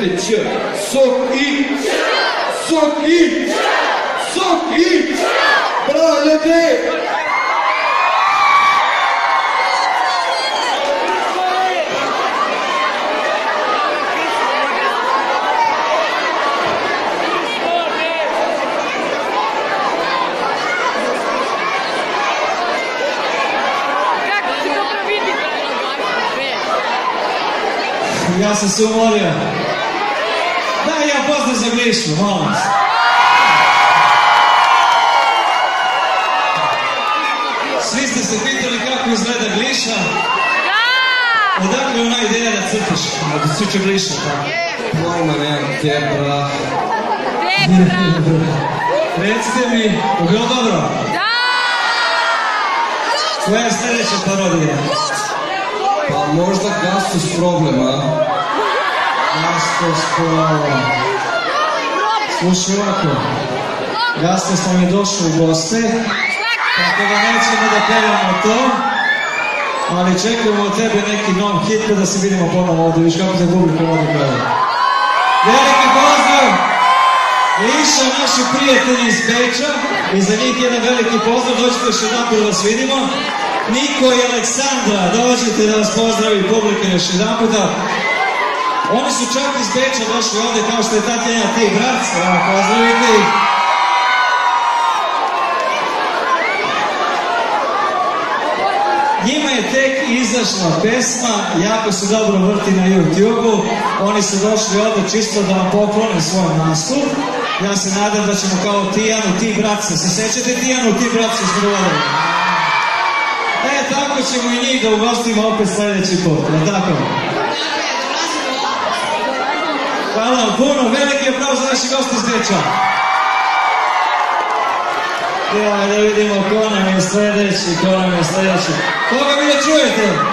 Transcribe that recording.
najprije ć, sok i, sok i, sok i, bravo ljudi! Ja sam se umorio. Daj ja pozdrav za Glišu, molim vas. Svi ste se pitali kako izgleda Gliša? Odakle je ona ideja da crtaš? Da sviče Gliša, tako? Pojma nemam, Debra. Recite mi, je bilo dobro? Da! Koja je sljedeća parodija? Pa možda Gastos problem, a? Gastos problem. Slušaj ovako. Gastos nam je došao u goste, tako da nećemo da pevamo to, ali čekamo od tebe neki nov hit pa da se vidimo ponovo ovdje, viš kako se publika ovdje peva. Veliki pozdrav! Gliša, naši prijatelji iz Beča, i za njih jedan veliki pozdrav, dođite još jedan da vas vidimo. Niko i Aleksandra, dođite da vas pozdravi publika još jedan puta. Oni su čak iz Beča došli ovdje kao što je Tatjana ti brat, pozdravite ih. Njima je tek izašla pesma, jako se dobro vrti na YouTube-u. Oni su došli ovdje čisto da vam poklone svoj nastup. Ja se nadam da ćemo kao Tijanu, ti bratce, se sećate Tijanu, ti bratce smo govorili? Tako ćemo i njih da ugostimo opet sljedeći put, je tako? Hvala vam puno, veliki aplauz za naši gosti iz Beča. Da vidimo ko nam je sljedeći, Koga vi da čujete?